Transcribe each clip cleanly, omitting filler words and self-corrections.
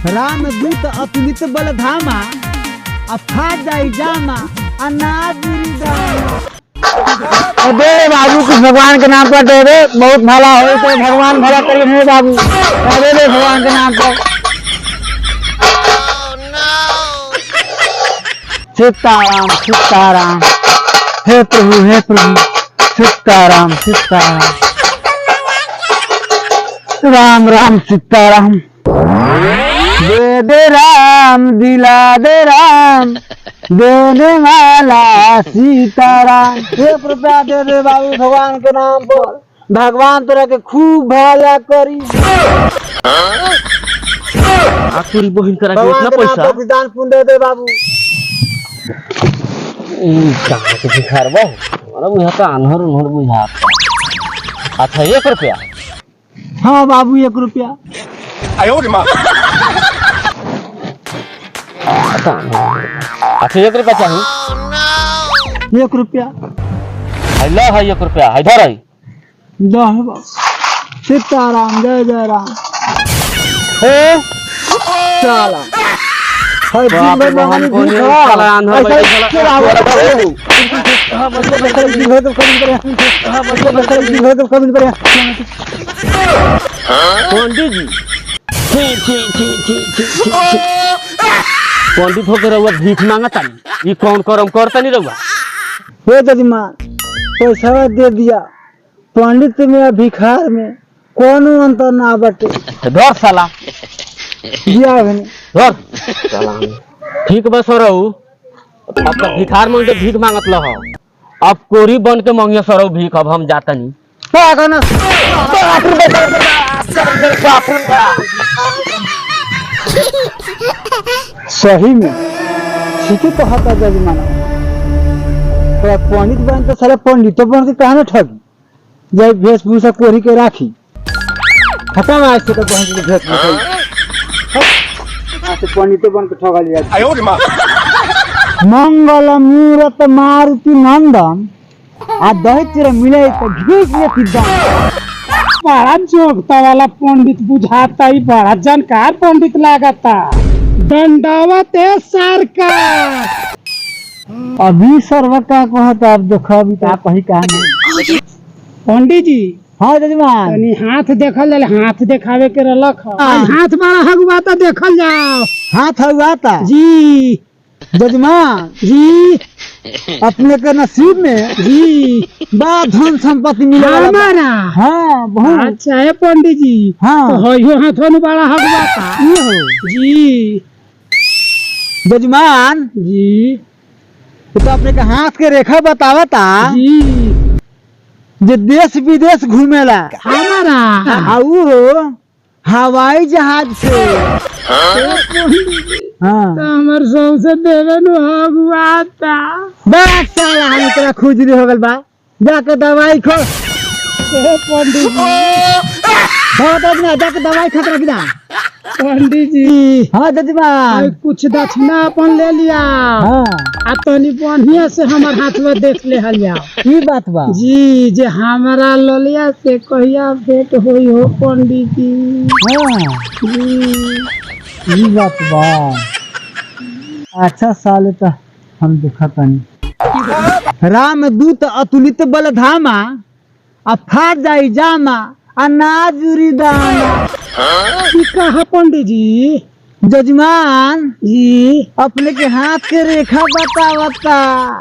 राम दूत अतुलित बल धामा अफा जाई जामा अनाज दे बाबू कुछ भगवान के नाम पर दे दे, बहुत भला हो तो भगवान भला करिए बाबू, दे दे भगवान के नाम पर। सीताराम सीताराम, हे प्रभु सीताराम सीताराम, राम राम सीताराम। दे दे राम दिला दे राम, देने वाला सीताराम। एक रुपया दे दे बाबू भगवान के नाम पर, भगवान तेरा के खूब भला करी। आखिरी बहिन करा के इतना पैसा दान पुण्य दे दे बाबू। कहाँ के भिखार बा, अरे वो तो अनहर उनहर बुझाता। अच्छा 1 रुपया। हाँ बाबू 1 रुपया। आयो रे माँ। अच्छा 1 रुपया चाहिए। 1 रुपया। हेलो है 1 रुपया, इधर आई। सीताराम जय जय राम। हे साला बाप रे भगवान को ने साला अंधा बैठा पंडित जी पंडित होकर रहुआ भीख मांगता नहीं, ये कौन करम करता नहीं रहुआ। हे जजमान पैसा दे दिया, पंडित में भिखार में कौन अंतर ना बटे। धर साला दिया धर ठीक बस हो रहू। अब तक भिखार मांग के भीख मांगत लहो, अब कोरी बन के मांगिए सरो भीख। अब हम जाता नहीं। सही में ठीक ही कहा था जजमान। तो पंडित बन तो सारे पंडित बन के कहना ठगी, जब वेशभूषा कोरी के राखी खत्म। आज से तो पंडित बन के ठगा लिया। मंगल मूरत मारुति नंदन आ दैत्य मिले तो घीच लेती दम। बड़ा जोगता वाला पंडित बुझाता ही, बड़ा जानकार पंडित लागता। दंडावत है सरकार। अभी सर्व का कहता, अब देखो अभी तो आप ही कहा। पंडित जी हाँ जजमान तनी हाथ देखल जाए, हाथ दिखावे के रलक हाथ बड़ा हगुआता, देखल जाओ। हाथ हगुआता जी जजमान जी, अपने के नसीब में जी बड़ा धन संपत्ति मिला हमारा। हाँ बहुत। अच्छा है पंडित जी। हाँ तो हो हाथों बड़ा हगुआता जी। जजमान जी तो अपने के हाथ के रेखा बतावता जी, जो देश विदेश घूमेला हमारा हो हवाई जहाज से। हाँ हमर सबसे देवन हगुआता। बस साला हम तेरा खुजली हो गल बा, जाके दवाई खो। पंडित जी जाके दवाई खा रख ना। पंडित जी हाँ जजमान कुछ दक्षिणा अपन ले लिया। हाँ आ तनी बढ़िया से हमार हाथ में देख ले जाओ। ये बात बा जी, जे हमारा ललिया से कहिया भेंट होई हो पंडित जी। हाँ जी ये बात बा। अच्छा साले तो हम देखा तनी। राम दूत अतुलित बल धामा अफा जाई जामा अनाज दाना। कहा पंडित जी। जजमान जी अपने के हाथ के रेखा बतावता।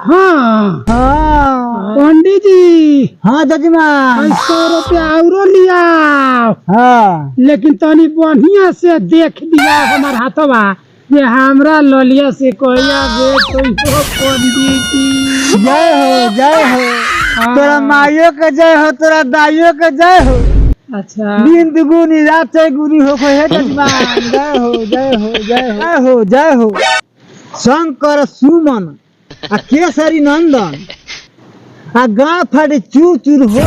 हाँ हाँ पंडित जी। हाँ जजमान 100 रुपया और लिया। हाँ लेकिन तनी बढ़िया से देख दिया हमार हाथवा, ये हमरा ललिया से कहिया भेंट होई हो पंडित जी। जय हो तोरा माइयो के जय हो, तोरा दाइयो के जय हो। अच्छा दिन दुगुनी रात चौगुनी हो हे जजमान। जय हो जय हो जय हो जय हो जय हो। शंकर सुमन आ केसरी नंदन आ गाँव फाटे चूर चूर हो।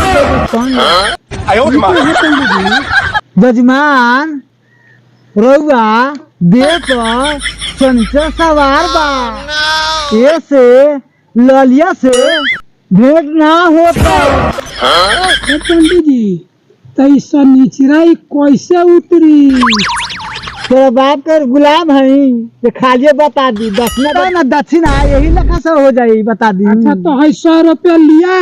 जजमान रउआ देह पर चंचल सवार बा, ऐसे ललिया से भेंट ना होता। पंडित जी तैसा निचराई कैसे उतरी? तेरा बाप के गुलाम है ये खालिए बता दी दक्षिणा ना दक्षिणा यही लखा से हो जाई बता दी। अच्छा तो है 100 रुपया लिया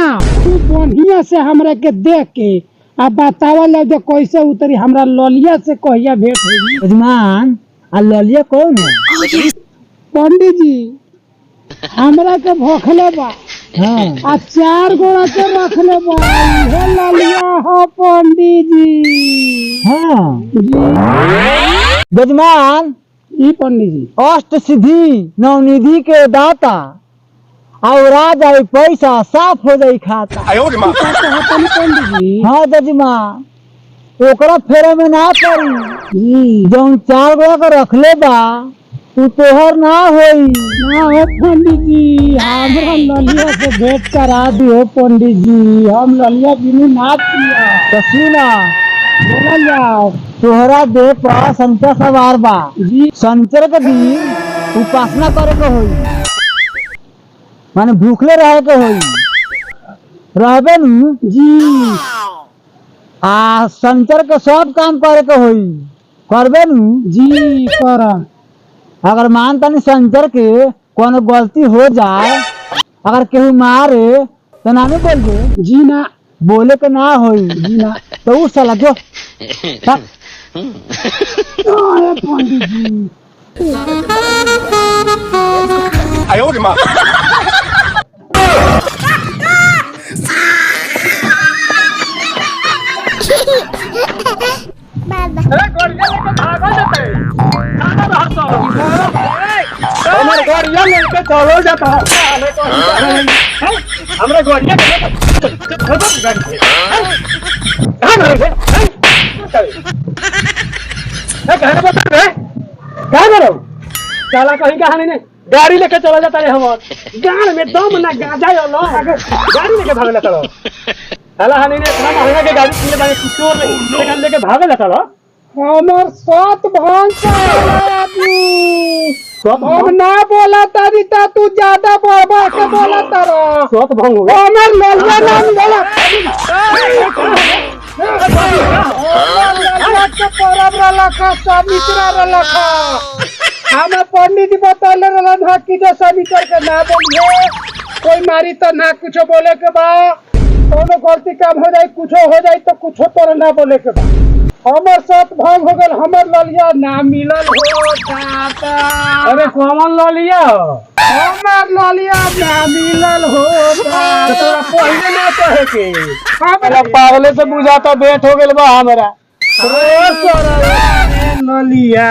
तू बढ़िया से हमरा के देख के अब बतावा ला जो कैसे उतरी हमरा ललिया से कहिया भेंट होगी। यजमान आ ललिया कौन है? पंडित जी हमरा के भोखले बा हाँ आ 4 गोड़ा के रखले बा हे ललिया हो पंडित जी। हाँ जी यजमान ई पंडित जी अष्ट सिद्धि नवनिधि के दाता और आ जाए पैसा साफ हो जाए खाता। पंडित जी हाँ यजमान ओकरा फेरे में ना पड़ी जी जौन 4 गोड़ा के रखले बा तू तोहर ना होई। ना हो पंडित जी हमरा ललिया से भेंट करा दियो पंडित जी हम ललिया बिनु ना पिया तो सुना बोला जाओ तोहरा देह पर संचर सवार बा जी संचर के दिन उपासना करे के होई माने भूखले रहे के होई रहबे नु जी आ संचर के सब काम करे के होई करबे नु। जी करम अगर मान तनी संचर के कोनो गलती हो जाए अगर केहू मारे तो ना नहीं बोलबे जी ना बोले के ना होई जी ना तो उ साला जो तक अरे पंडित जी साला कहीं कहानी ने गाड़ी लेके चला जाता रे हम गाड़ में दम ना गाजा लो गाड़ी लेके भागला चलो साला हनी ने इतना महंगा के गाड़ी किने बारे कुछो नहीं लेकिन लेके भागला चलो हमर 7 भंग आदमी हम ना बोला तारी ता तू ज्यादा बढ़ के बोला तारो सोत भंग हो गया हमर ललिया नाम बोला के परब रलखा समित्रा रलखा हमें पंडित जी बतौले रहलन ह कि जो समित्र के ना बोलिए कोई मारी तो ना कुछ बोले के बा कोनो गलती काम हो जाए कुछ हो जाए तो कुछ तो ना बोले के बा हमर 7 भंग हो गल हमर ललिया ना मिलल हो दाता। अरे कौन ललिया हमर ललिया ना मिलल हो दाता। तोरा पहले ना कहे के हमरा पागले से बुझाता भेंट हो गेल बा हमरा ललिया